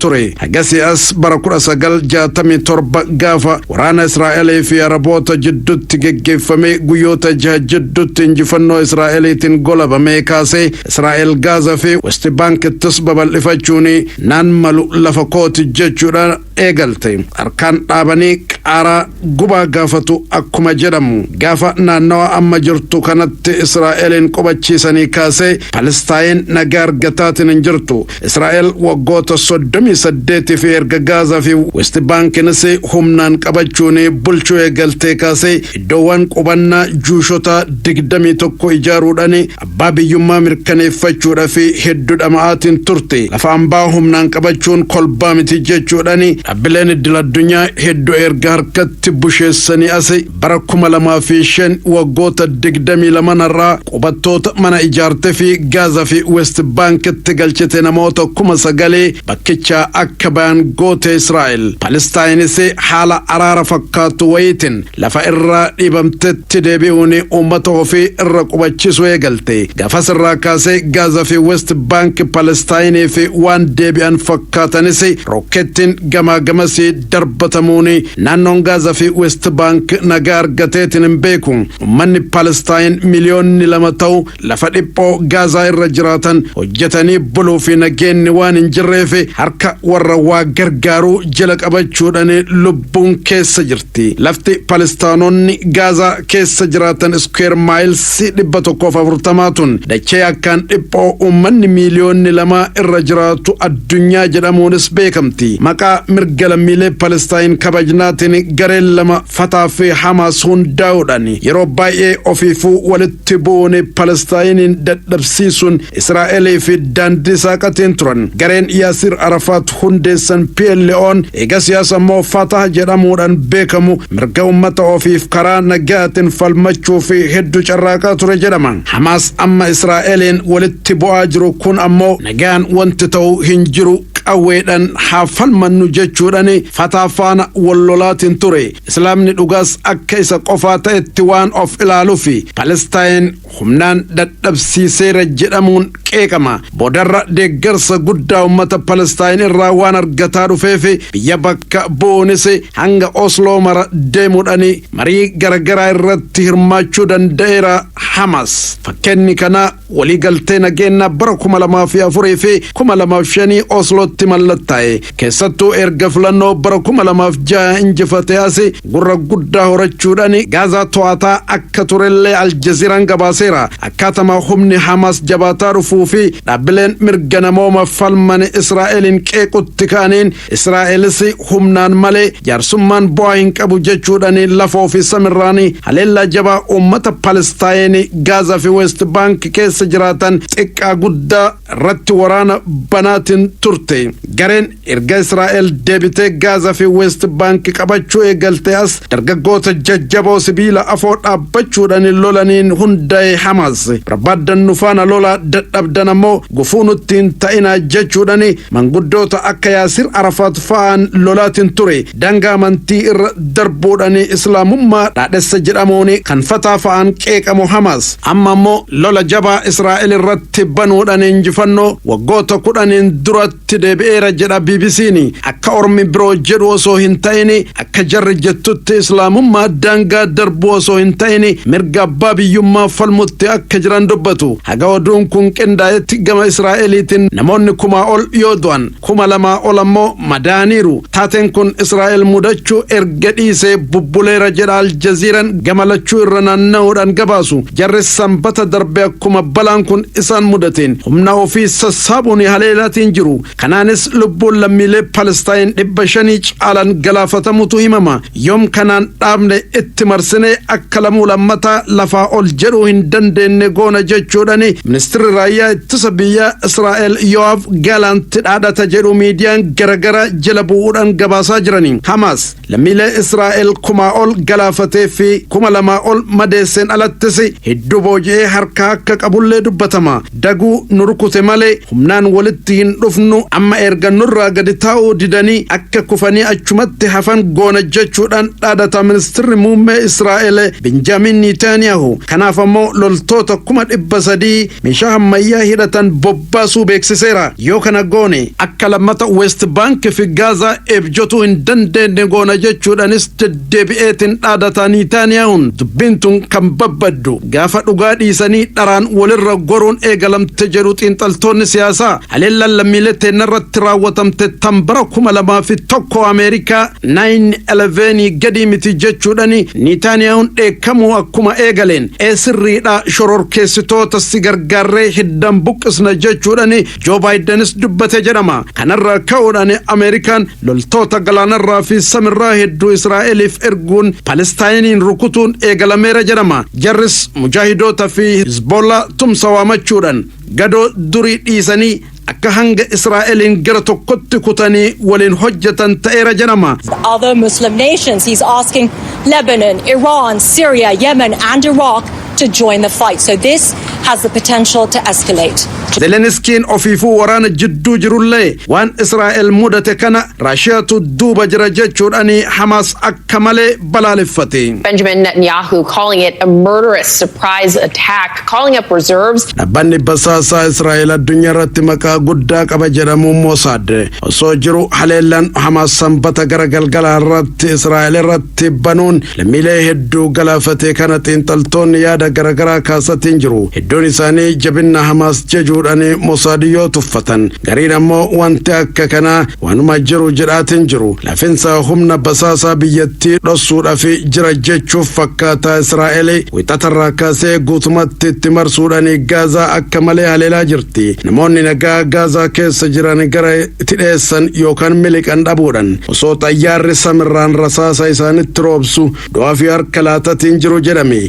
ture. Hagasi as barakura sagal jaatami torba gaafa waraana Israa'elee fi Araboota jidduutti geggeeffame guyyoota jaha jidduutti injifannoo Israa'eliitiin golabame kaasee Israa'el Gaazaa fi West Bankittis babal'ifachuun naan malu lafa kooti jechuudha eegalte. Harkaan dhaabanii qaaraa gubaa gaafatu akkuma jedhamu gaafa naannawa amma jirtu kanatti Israa'eliin qubachiisanii kaasee Palestaayin nagaa argataatiin hin jirtu. Israa'el waggoota 38 fi erga Gaazaa fi West Bankinis humnaan qabachuun bulchuu eegaltee kaasee iddoowwan qubannaa juushota 21 ijaaruudhaan abbaa biyyummaa mirkaneeffachuudhaaf hedduu dhama'aatiin turte. Lafa hambaa humnaan qabachuun kolbaa miti jechuudhaan dhaabbileen idil addunyaa hedduu erga harkatti busheessanii as bara 2005 waggoota 22 irraa qubattoota mana ijaartee fi Gaazaa fi West Bankitti galchite namoota 9,000 bakkicha akka bayan goote Israa'el. Palestaayinis haala araara fakkaatu wayitiin lafa irraa dhibamtetti deebi'uun uummata ofii irra qubachiisuu eegalte. Gaafas irraa kaasee Gaazaa fi West Bank Palestaayiniif waan deebi'an fakkaatanis rookettiin gamaa gamas darbatamuun naannoon Gaazaa fi West Bank nagaa argateetiin hin beeku. Uummanni Palestaayin miliyoonni 2 ta'u lafa dhiphoo Gaazaa irra jiraatan hojjetanii buluu fi nageenni waan hin jirreef harka warra waa gargaaruu jala qabachuudhaan lubbuun keessa jirti. Lafti Palestaanonni Gaazaa keessa jiraatan square miles 140 tun dachee akkaan dhiphoo uummanni miliyoonni 2 irra jiraatu addunyaa jedhamuunis beekamti. Maqaa mirga lammiilee Palestaayin kabajnaatiin gareen lama Fataa fi Hamaas hundaa'uudhaan yeroo baay'ee ofiifuu walitti bu'uun Palestaayiniin dadhabsiisuun Israa'elii fi daandii saaqatiin turan. Gareen Yaasir Arafaat hundeessan PLO'n eega siyaasa immoo Fatah jedhamuudhaan beekamu mirga uummata ofiif karaa nagaatiin falmachuu fi hedduu carraaqaa ture jedhama. Hamaas amma Israa'eliin walitti bu'aa jiru kun ammoo nagaan wanti ta'u hin jiru qawweedhaan haa falmannu jechuudhaan Fataa faana wallolaatiin ture. Islaamni dhugaas akka isa qofaa ta'etti waan of ilaaluuf Palestaayin humnaan dadhabsiiseera jedhamuun qeeqama. Boodarra deeggarsa guddaa uummata Palestaayin irraa waan argataa dhufeef biyya bakka bu'uunis hanga Osloo mara deemuudhaan marii garagaraa irratti hirmaachuu danda'eera Hamaas. Fakkeenyi kana waliigaltee nageenya bara 2004 fi 2005 Oslootti mallattaa'e. Keessattuu erga filannoo bara 2006 injifatee as gurra guddaa horachuudhaan Gaazaa to'ataa akka turellee Aljaziiraan gabaaseera. Akkaatama humni Hamaas jabaataa dhufuu fi dhaabbileen mirga namooma falman Israa'eliin qeequtti ka'aniin Israa'elis humnaan malee jaarsummaan bu'aa hin qabu jechuudhaan lafa ofii samirraan haleellaa jabaa uummata Palestaayin Gaazaa fi West Bank keessa jiraatan xiqqaa guddaa irratti waraana banaatiin turte. Gareen erga Israa'el deebitee Gaazaa fi West Bank qabachuu eegalte as dargaggoota jajjaboo sibiila afoo dhaabbachuudhaan lolaniin hundaa'e Hamaas. Barbaadannu faana lola dadhabdan ammoo gufuu nutti hin ta'inaa jechuudhaan manguddoota akka Yaasir Arafaat fa'aan lolaatiin ture. Dangaa amantii irra darbuudhaan Islaamummaa dhaadhessa jedhamuun kan Fataa fa'aan qeeqamu Hamaas. Amma ammoo lola jabaa Israa'el irratti banuudhaan injifannoo waggoota 10 duratti deebi'eera jedha BBC'n. Akka ormi biroo jedhu osoo hin ta'in akka jarri jettutti Islaamummaa daangaa darbuu osoo hin ta'in mirga abbaa biyyummaa falmutti akka jiran dubbatu. Haga oduun kun qindaa'etti gama Israa'eliitiin namoonni 1,000 ol yoo du'an 2,000 ol ammoo madaaniiru. Taateen kun Israa'el mudachuu erga dhiisee bubbuleera jedha Aljaziiraan gama lachuu irra naanna'uudhaan gabaasu. Jarri sanbata darbe akkuma balaan kun isaan mudateen humna ofii sassaabuun haleelaatiin jiru. Kanaanis lubbuun lammiilee Palestaayin 500 caalan galaafatamutu himama. Yoom kanaan dhaabne itti marsinee akka lamuu lammataa lafaa ol jedhuu hin dandeenye goona jechuudhaan ministeerri raayyaa ittisa biyya Israa'el Yoav Galant dhaadhata jedhu miidiyaan garagara jala bu'uudhaan gabaasaa jirani. Hamaas lammiilee Israa'el 1,000 ol galaafatee fi 2,000 ol madeesseen alattis hedduu booji'ee harka akka qabullee dubbatama. Daguu nu rukute malee humnaan walitti hin dhufnu amma erga nurraa gadi taa'uu didanii akka kufanii achumatti hafan goona jechuudhaan dhaadhata ministeerri muummee Israa'el Benjamin Netanyahu. Kanaaf ammoo loltoota 300,000 meeshaa ammayyaa hidhatan bobbaasuu beeksiseera. Yoo kana goone akka lammata West Bank fi Gaza eebjotuu hin dandeenye goona jechuudhanis deddeebi'eetiin dhaadata Netanyahuun dubbiin tun kan babbaddu gaafa dhugaa dhiisanii dharaan walirra goruun eegalamte jedhu xiinxaltoonni siyaasaa. Haleellaan lammiilee irratti raawwatamte tan bara 2001 Ameerikaa 9/11 gadi miti jechuudhani Netanyahuun dheekkamuu akkuma eegaleen sirriidha shororkeessitoota si gargaarree hiddan buqqisna jechuudhani Joe Bidenis dubbate jedhama. Kanarraa ka'uudhaan Ameerikaan loltoota galaanarraa fi samirraa hedduu Israa'eliif erguun Palestaayiniin rukutuun eegalameera jedhama. Jarris mujaahidoota fi Hizbollah tumsa waamachuudhaan gadoo durii dhiisanii akka hanga Israa'eliin gara tokkotti kutanii waliin hojjetan ta'eera jedhama. Other Muslim nations, he's asking Lebanon, Iran, Syria, Yemen and Iraq to join the fight. So this has the potential to escalate. Zelenskiin ofiifuu waraana jidduu jirullee waan Israa'el mudate kana Raashiyaatu duuba jira jechuudhaani Hamas akka malee balaaleffate. Benjamin Netanyahu calling it a murderous surprise attack, calling up reserves. Dhaabbanni basaasaa Israa'el addunyaa irratti maqaa guddaa qaba jedhamu Mossad osoo jiru haleellaan Hamas sanbata gara galgalaa irratti Israa'el irratti banuun lammiilee hedduu galaafate kana xiinxaltoonni yaada garagaraa kaasatiin jiru. Hedduun isaanii jabina Hamas jechuudhaan Mossad yoo tuffatan gariin ammoo wanti akka kanaa waanuma jiru jedhaatiin jiru. Lafinsa humna basaasaa biyyattii dhossuudhaaf jira jechuuf fakkaata. Israa'el wixatarraa kaasee guutumatti itti marsuudhaan Gaazaa akka malee haleelaa jirti. Namoonni nagaa Gaazaa keessa jiran gara itti dheessan yookaan miliqan dhabuudhaan osoo xayyaarri samirraan rasaasa isaanitti roobsu du'aa fi harka laatatiin jiru jedhame.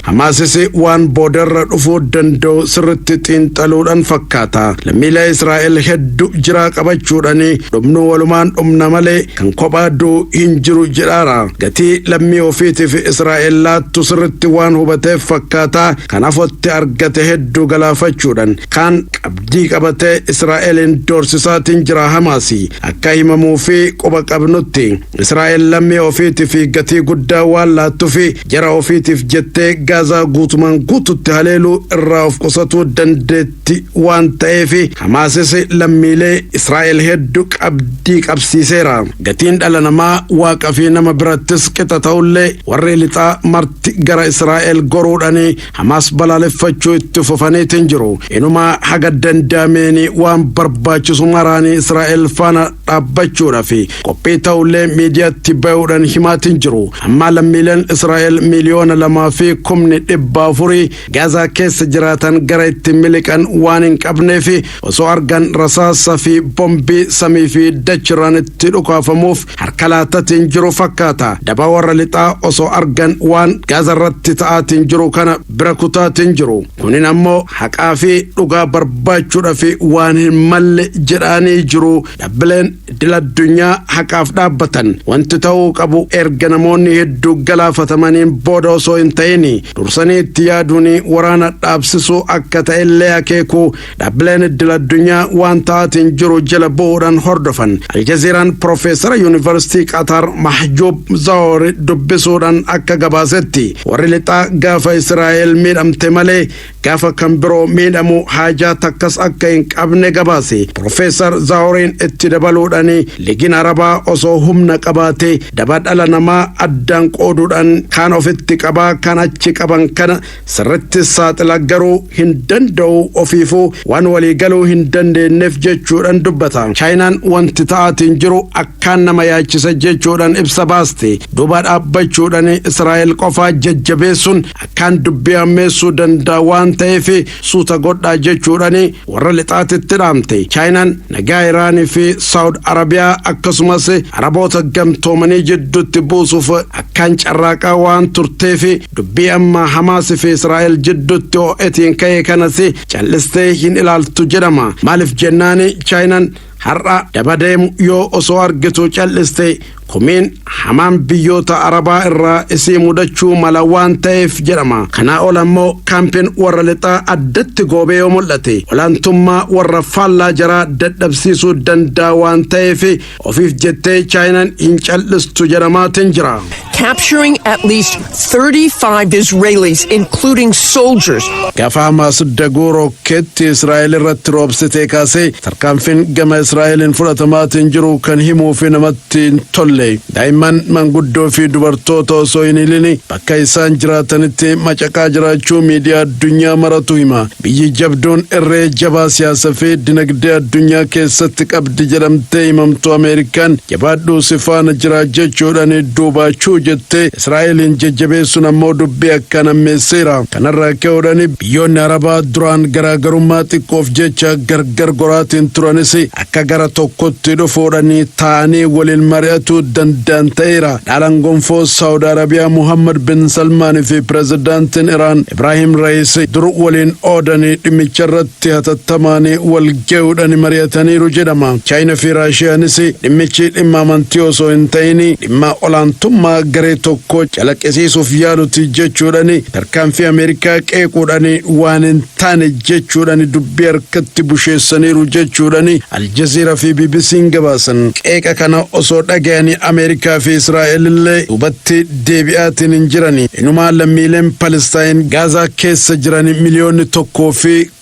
Hamasis waan boodarra dhufuu danda'u sirritti xiinxaluudhaan fakkaata. Lammiilee Israa'el hedduu jiraa qabachuudhaan dhumnuu walumaan dhumna malee kan kophaa du'u hin jiru jedhaara. Gatii lammii ofiitiif Israa'el laattu sirritti waan hubateef fakkaata. Kanaafatti argate hedduu galaafachuudhaan kan qabdii qabatee Israa'elin doorsisaatiin jira Hamas. Akka himamuu fi quba qabnutti Israa'el lammii ofiitiif gatii guddaa waan laattuuf jara ofiitiif jettee Gaazaa guutumaan guututti haleeluu irraa of qusatuu dandeetti waan ta'eef Hamasis lammiilee Israa'el hedduu qabdii qabsiiseera. Gatiin dhala namaa waaqa fi nama birattis qixa ta'ullee warri lixaa marti gara Israa'el goruudhaan Hamas balaaleffachuu itti fufaniitiin jiru. Inumaa haga danda'ameen waan barbaachisu maraanii Israa'el faana dhaabbachuudhaaf qophii ta'ullee miidiyaatti bahuudhaan himaatiin jiru. Amma lammiileen Israa'el miliyoona 2.4 Gaazaa keessa jiraatan gara itti miliqan waan hin qabneef osoo argan rasaasa fi bombii samii fi dachirraan itti dhukaafamuuf harka laatatiin jiru fakkaata. Daba warra lixaa osoo argan waan Gaazaa irratti ta'aatiin jiru kana bira kutaatiin jiru. Kunin ammoo haqaa fi dhugaa barbaachuudhaaf waan hin malle jedhanii jiru. Dhaabbileen idil addunyaa haqaaf dhaabbatan wanti ta'uu qabu erga namoonni hedduu galaafatamaniin booda osoo hin ta'in dursanii itti yaaduun waraana dhaabsisuu akka ta'ellee akeeku. Dhaabbileen idil addunyaa waan ta'aatiin jiru jala bu'uudhaan hordofan. Aljazeeraan Profeesara Yuunivarsiitii Qatar Mahjoub Zaawar dubbisuudhaan akka gabaasetti warri lixaa gaafa Israa'el miidhamte malee gaafa kan biroo miidhamu haajaa takkas akka hin qabne gabaase. Profeesar Zaawariin itti dabaluudhaan ligiin Arabaa osoo humna qabaate daba dhala namaa addaan qooduudhaan kan ofitti qabaa kan achi qaban kana sirritti saaxila garuu hin danda'u ofiifuu waan walii galuu hin dandeenyeef jechuudhaan dubbata. Chaayinaan wanti ta'aatiin jiru akkaan nama yaachisa jechuudhaan ibsa baaste. Duuba dhaabbachuudhaan Israa'el qofaa jajjabeessuun akkaan dubbii ammeessuu danda'a waan ta'eef suuta godhaa jechuudhaan warra lixaatitti dhaamte. Chaayinaan nagaa Iraanii fi Saawud Arabiyaa akkasumas Araboota gamtoomanii jidduutti buusuuf akkaan carraaqaa waan turteef dubbii amma Hamas fi Israa'el jidduutti ho'etiin ka'e kanas callistee hin ilaaltu jedhama. Maaliif jennaan Chaayinaan har'a dabadeemu yoo osoo argitu calliste komiin hamaan biyyoota arabaa irraa isii mudachuu mala waan ta'eef jedhama. Kana olammoo kaampiin warra lixaa addatti goobee yoo mul'ate olaantummaa warra faallaa jaraa dadhabsiisuu danda'a waan ta'eef ofiif jettee chaayinaan hin cal'istu jedhamaatiin jira. Capturing at least 35 Israelis, including soldiers. Gaafa Hamaas dagoo rokkeetti Israa'el irratti roobsitee kaasee tarkaanfiin gama Israa'eliin fudhatamaatiin jiru kan himuu fi namatti hin tolle. Daa'imman manguddoo fi dubartoota osoo hin ilini bakka isaan jiraatanitti macaqaa jiraachuu miidiyaa addunyaa maratu hima. Biyyi jabduun irree jabaa siyaasa fi dinagdee addunyaa keessatti qabdi jedhamtee himamtu Ameerikaan jabaadhuu si faana jira jechuudhaan duubachuu jettee Israa'eliin jajjabeessuun ammoo dubbii akkana meesseera. Kanarraa ka'uudhaan biyyoonni arabaa duraan garaagarummaa xiqqoof jecha gargar goraatiin turanis akka gara tokkotti dhufuudhaan taa'anii waliin mari'atuu danda'an ta'eera. Dhaalaan gonfoo Saawud Arabiyaa Muhammad bin Salmaan fi pirezidaantiin Iraan Ibrahim Raisi dur waliin oodanii dhimmicha irratti hatattamaan wal ga'uudhaan mari'ataniiru jedhama. Chaayinaa fi Raashiyaanis dhimmichi dhimma amantii osoo hin ta'in dhimma olaantummaa garee tokko calaqqisiisuuf yaaluti jechuudhaan tarkaanfii Ameerikaa qeequudhaan waan hin taane jechuudhaan dubbii harkatti busheessaniiru jechuudhaan Aljazeeraa fi BBC'n gabaasan. Qeeqa kana osoo dhaga'anii Ameerikaa fi Israa'el illee hubatti deebi'aatiin hin jiran. Inumaa lammiileen Palestaan Gaazaa keessa jiran miliyoonni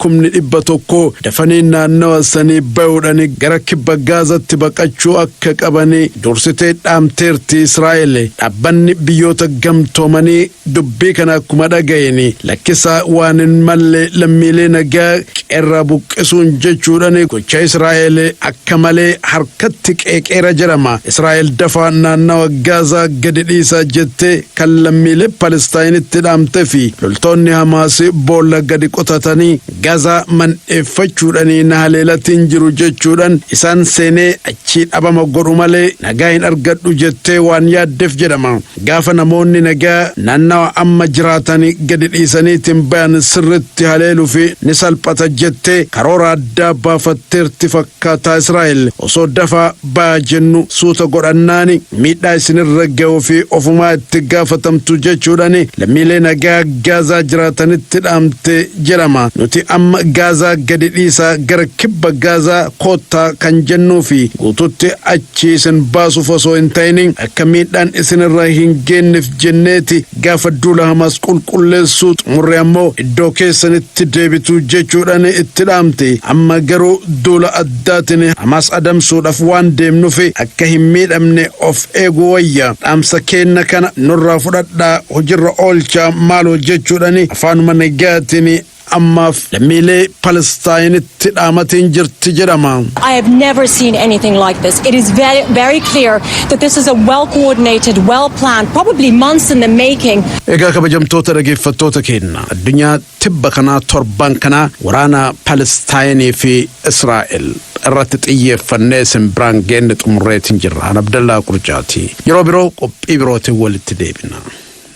1,100,000 dafanii naannawa sanii bahuudhaan gara kibba Gaazaatti baqachuu akka qaban dursitee dhaamteerti Israa'el. Dhaabbanni biyyoota gamtoomanii dubbii kana akkuma dhaga'een lakkisaa waan hin malle lammiilee nagaa qeerraa buqqisuun jechuudhaan gocha Israa'el akka malee harkatti qeeqeera jedhama. Israa'el dafaa naannawa Gaazaa gadi dhiisaa jettee kan lammiilee Palestaayinitti dhaamte fi loltoonni Hamaas boolla gadi qotatanii Gaazaa mandheeffachuudhaan na haleelatiin jiru jechuudhaan isaan seenee achii dhabama godhu malee nagaa hin argadhu jettee waan yaaddeef jedhama. Gaafa namoonni nagaa naannawa amma jiraatanii gadi dhiisaniitiin bayan sirritti haleeluu fi ni salphata jettee karoora addaa baafatteerti fakkaataa Israa'el. Osoo dafaa ba'aa jennu suuta godhannaani miidhaa isinirra ga'uu fi ofumaa itti gaafatamtu jechuudhaan lammiilee nagaa Gaazaa jiraatanitti dhaamte jedhama. Nuti amma Gaazaa gadi dhiisaa gara kibba Gaazaa koottaa kan jennuu fi guututti achi isin baasuuf osoo hin ta'in akka miidhaan isinirra hin geenyeef jenneeti gaafa duula Hamaas qulqulleessuu xumurre ammoo iddoo keessanitti deebitu jechuudhaan itti dhaamte. Amma garuu duula addaatiin Hamaas adamsuudhaaf waan deemnuuf akka hin miidhamne of eeguu wayya. Dhaamsa keenna kana nurraa fudhadhaa hojiirra oolchaa maaloo jechuudhaan afaanuma nagaatiin ammaaf lammiilee Palestaayinitti dhaamatiin jirti jedhama. I have never seen anything like this. It is very, very clear that this is a well-coordinated, well-planned, probably months in the making. Egaa kabajamtoota dhaggeeffattoota keenya addunyaa tibba kanaa torban kanaa waraana Palestaayinii fi Israa'el irratti xiyyeeffannee isin biraan geenne xumurreetiin jirra. Abdallaa Qurcaati. Yeroo biroo qophii birootiin walitti deebina.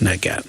Nagaan.